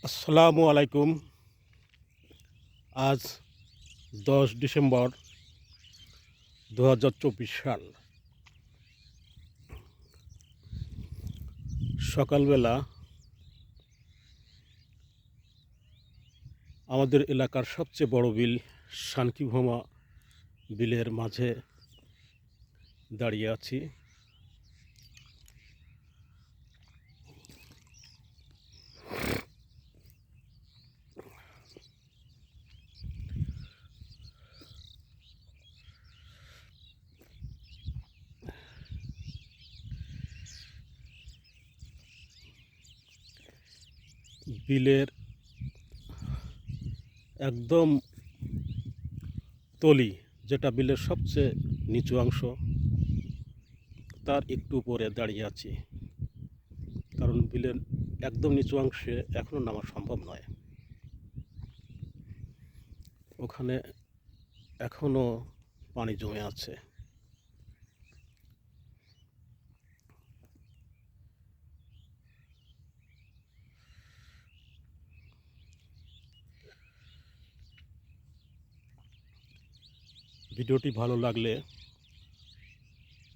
আসসালামু আলাইকুম। আজ 10 ডিসেম্বর 2024 সাল। সকালবেলা আমাদের এলাকার সবচেয়ে বড় বিল শানকিভোমা বিলের মাঝে দাঁড়িয়ে আছি। বিলের একদম তলি, যেটা বিলের সবচেয়ে নিচু অংশ, তার একটু উপরে দাঁড়িয়ে আছি। কারণ বিলের একদম নিচু অংশে এখনও নামা সম্ভব নয়। ওখানে এখনও পানি জমে আছে। ভিডিওটি ভালো লাগলে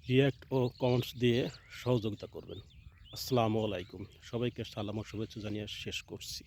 রিয়্যাক্ট ও কমেন্টস দিয়ে সহযোগিতা করবেন। আসসালামু আলাইকুম। সবাইকে সালাম ও শুভেচ্ছা জানিয়ে শেষ করছি।